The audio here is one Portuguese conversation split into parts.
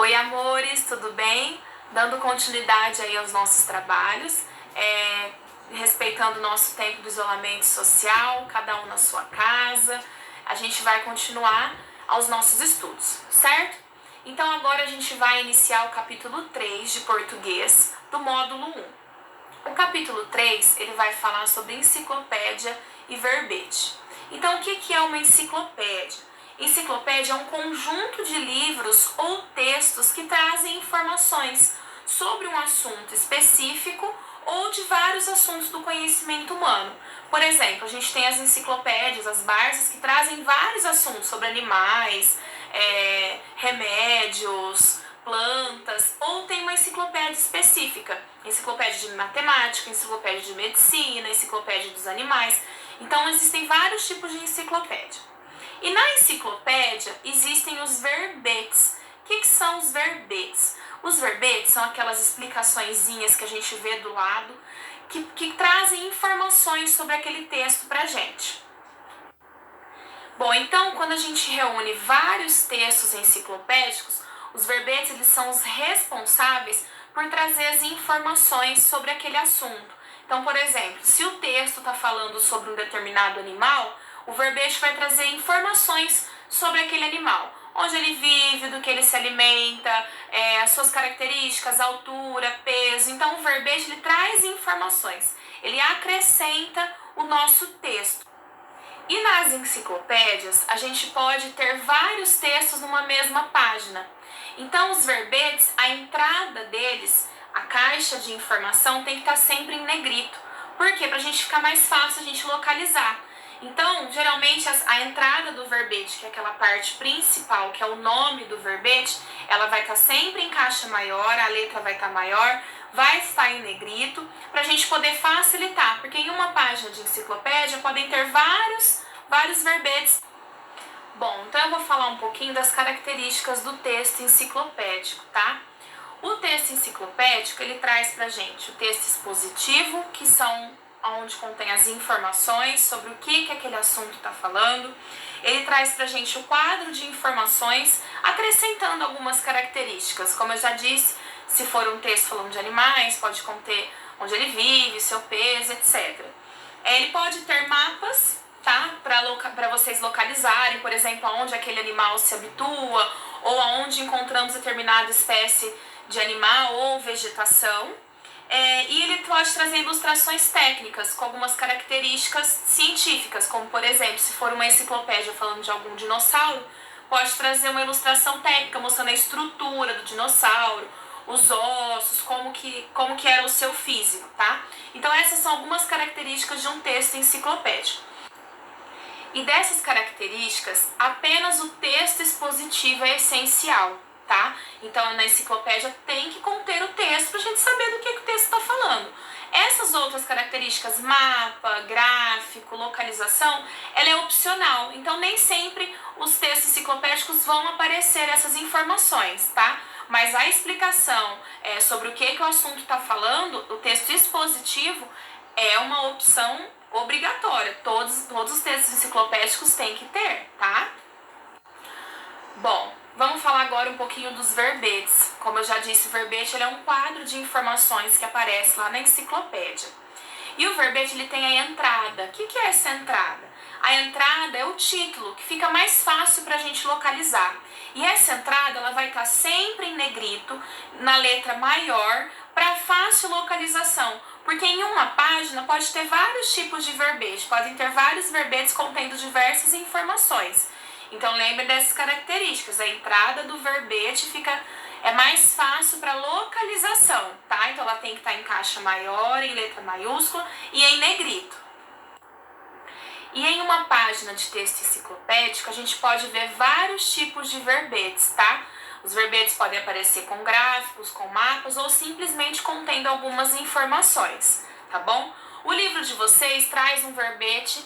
Oi, amores, tudo bem? Dando continuidade aí aos nossos trabalhos, respeitando o nosso tempo do isolamento social, cada um na sua casa, a gente vai continuar aos nossos estudos, certo? Então agora a gente vai iniciar o capítulo 3 de português do módulo 1. O capítulo 3, ele vai falar sobre enciclopédia e verbete. Então, o que é uma enciclopédia? Enciclopédia é um conjunto de livros ou textos que trazem informações sobre um assunto específico ou de vários assuntos do conhecimento humano. Por exemplo, a gente tem as enciclopédias, as Barzas, que trazem vários assuntos sobre animais, remédios, plantas, ou tem uma enciclopédia específica, enciclopédia de matemática, enciclopédia de medicina, enciclopédia dos animais. Então, existem vários tipos de enciclopédia. E na enciclopédia existem os verbetes. O que são os verbetes? Os verbetes são aquelas explicaçõezinhas que a gente vê do lado, que trazem informações sobre aquele texto pra gente. Bom, então quando a gente reúne vários textos enciclopédicos, os verbetes eles são os responsáveis por trazer as informações sobre aquele assunto. Então, por exemplo, se o texto está falando sobre um determinado animal, o verbete vai trazer informações sobre aquele animal, onde ele vive, do que ele se alimenta, as suas características, altura, peso. Então o verbete ele traz informações, ele acrescenta o nosso texto. E nas enciclopédias a gente pode ter vários textos numa mesma página. Então os verbetes, a entrada deles, a caixa de informação tem que estar sempre em negrito. Por quê? Para a gente ficar mais fácil a gente localizar. Então, geralmente, a entrada do verbete, que é aquela parte principal, que é o nome do verbete, ela vai estar sempre em caixa maior, a letra vai estar maior, vai estar em negrito, para a gente poder facilitar, porque em uma página de enciclopédia podem ter vários verbetes. Bom, então eu vou falar um pouquinho das características do texto enciclopédico, tá? O texto enciclopédico, ele traz pra gente o texto expositivo, que são onde contém as informações sobre o que aquele assunto está falando. Ele traz pra gente o quadro de informações, acrescentando algumas características. Como eu já disse, se for um texto falando de animais, pode conter onde ele vive, seu peso, etc. Ele pode ter mapas, tá? Para vocês localizarem, por exemplo, aonde aquele animal se habitua, ou aonde encontramos determinada espécie de animal ou vegetação. E ele pode trazer ilustrações técnicas com algumas características científicas, como por exemplo, se for uma enciclopédia falando de algum dinossauro, pode trazer uma ilustração técnica mostrando a estrutura do dinossauro, os ossos, como que era o seu físico, tá? Então essas são algumas características de um texto enciclopédico. E dessas características, apenas o texto expositivo é essencial, tá? Então, na enciclopédia tem que conter o texto pra gente saber do que o texto está falando. Essas outras características, mapa, gráfico, localização, ela é opcional. Então, nem sempre os textos enciclopédicos vão aparecer essas informações, tá? Mas a explicação sobre o que o assunto está falando, o texto expositivo, é uma opção obrigatória. Todos os textos enciclopédicos têm que ter, tá? Bom, vamos falar agora um pouquinho dos verbetes. Como eu já disse, o verbete ele é um quadro de informações que aparece lá na enciclopédia. E o verbete ele tem a entrada. O que é essa entrada? A entrada é o título, que fica mais fácil para a gente localizar. E essa entrada ela vai estar sempre em negrito, na letra maior, para fácil localização. Porque em uma página pode ter vários tipos de verbete, podem ter vários verbetes contendo diversas informações. Então lembre dessas características, a entrada do verbete é mais fácil para localização, tá? Então ela tem que estar em caixa maior, em letra maiúscula e em negrito. E em uma página de texto enciclopédico a gente pode ver vários tipos de verbetes, tá? Os verbetes podem aparecer com gráficos, com mapas ou simplesmente contendo algumas informações, tá bom? O livro de vocês traz um verbete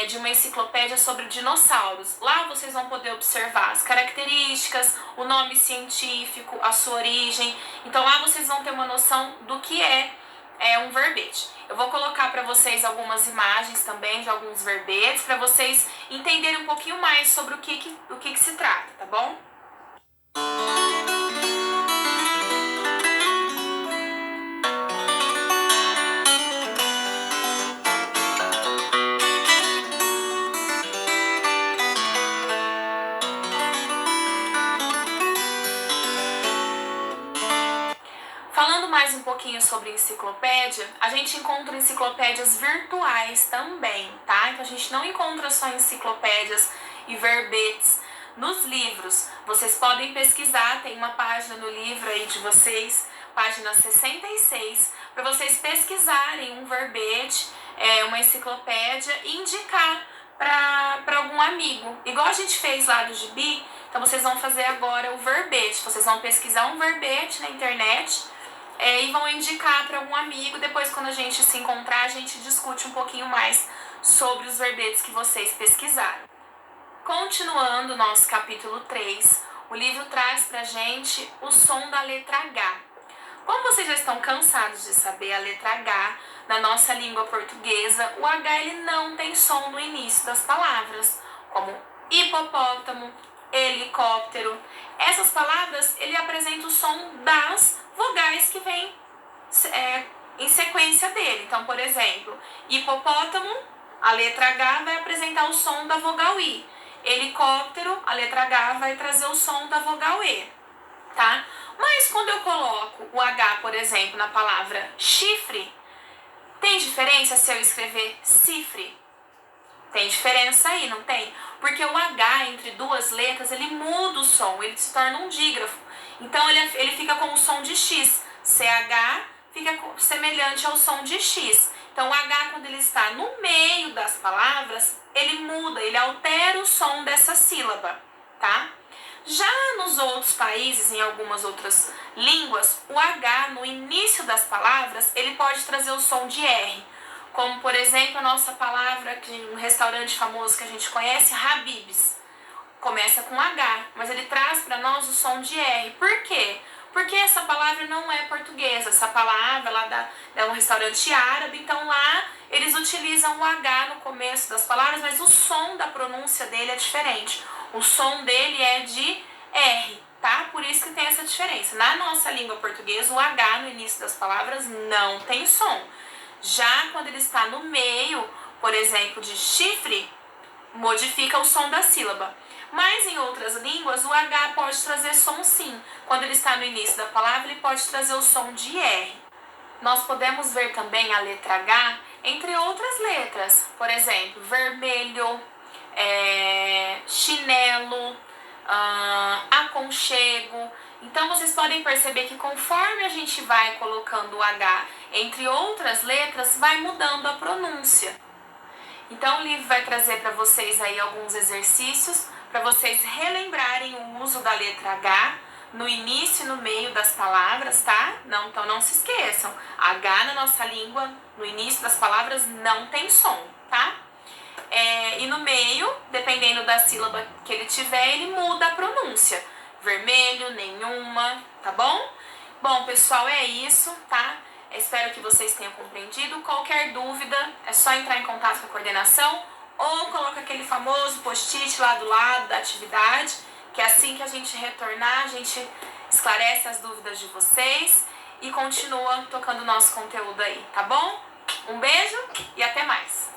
de uma enciclopédia sobre dinossauros. Lá vocês vão poder observar as características, o nome científico, a sua origem. Então lá vocês vão ter uma noção do que é um verbete. Eu vou colocar para vocês algumas imagens também de alguns verbetes para vocês entenderem um pouquinho mais sobre o que se trata, tá bom? mais um pouquinho sobre enciclopédia, a gente encontra enciclopédias virtuais também, tá? Então a gente não encontra só enciclopédias e verbetes nos livros. Vocês podem pesquisar, tem uma página no livro aí de vocês, página 66, para vocês pesquisarem um verbete, uma enciclopédia e indicar para algum amigo. Igual a gente fez lá do Gibi, então vocês vão fazer agora o verbete. Vocês vão pesquisar um verbete na internet e vão indicar para algum amigo. Depois, quando a gente se encontrar, a gente discute um pouquinho mais sobre os verbetes que vocês pesquisaram. Continuando o nosso capítulo 3, o livro traz pra gente o som da letra H. Como vocês já estão cansados de saber, a letra H, na nossa língua portuguesa, o H ele não tem som no início das palavras, como hipopótamo, helicóptero. Essas palavras, ele apresenta o som das vogais que vêm em sequência dele. Então, por exemplo, hipopótamo, a letra H vai apresentar o som da vogal I. Helicóptero, a letra H vai trazer o som da vogal E, tá? Mas quando eu coloco o H, por exemplo, na palavra chifre, tem diferença se eu escrever cifre? Tem diferença aí, não tem? Porque o H entre duas letras, ele muda o som, ele se torna um dígrafo. Então ele fica com o som de X. CH fica semelhante ao som de X. Então o H, quando ele está no meio das palavras, ele muda, ele altera o som dessa sílaba, tá? Já nos outros países, em algumas outras línguas, o H no início das palavras, ele pode trazer o som de R. Como, por exemplo, a nossa palavra, que um restaurante famoso que a gente conhece, Habib's. Começa com H, mas ele traz para nós o som de R. Por quê? Porque essa palavra não é portuguesa. Essa palavra lá é um restaurante árabe, então lá eles utilizam o H no começo das palavras, mas o som da pronúncia dele é diferente. O som dele é de R, tá? Por isso que tem essa diferença. Na nossa língua portuguesa, o H no início das palavras não tem som. Já quando ele está no meio, por exemplo, de chifre, modifica o som da sílaba. Mas em outras línguas, o H pode trazer som sim. Quando ele está no início da palavra, ele pode trazer o som de R. Nós podemos ver também a letra H entre outras letras. Por exemplo, vermelho, chinelo, aconchego. Então vocês podem perceber que conforme a gente vai colocando o H entre outras letras, vai mudando a pronúncia. Então o livro vai trazer para vocês aí alguns exercícios para vocês relembrarem o uso da letra H no início e no meio das palavras, tá? Então não se esqueçam, H na nossa língua, no início das palavras, não tem som, tá? E no meio, dependendo da sílaba que ele tiver, ele muda a pronúncia. Vermelho, nenhuma, tá bom? Bom, pessoal, é isso, tá? Espero que vocês tenham compreendido. Qualquer dúvida, é só entrar em contato com a coordenação ou coloca aquele famoso post-it lá do lado da atividade, que assim que a gente retornar, a gente esclarece as dúvidas de vocês e continua tocando o nosso conteúdo aí, tá bom? Um beijo e até mais!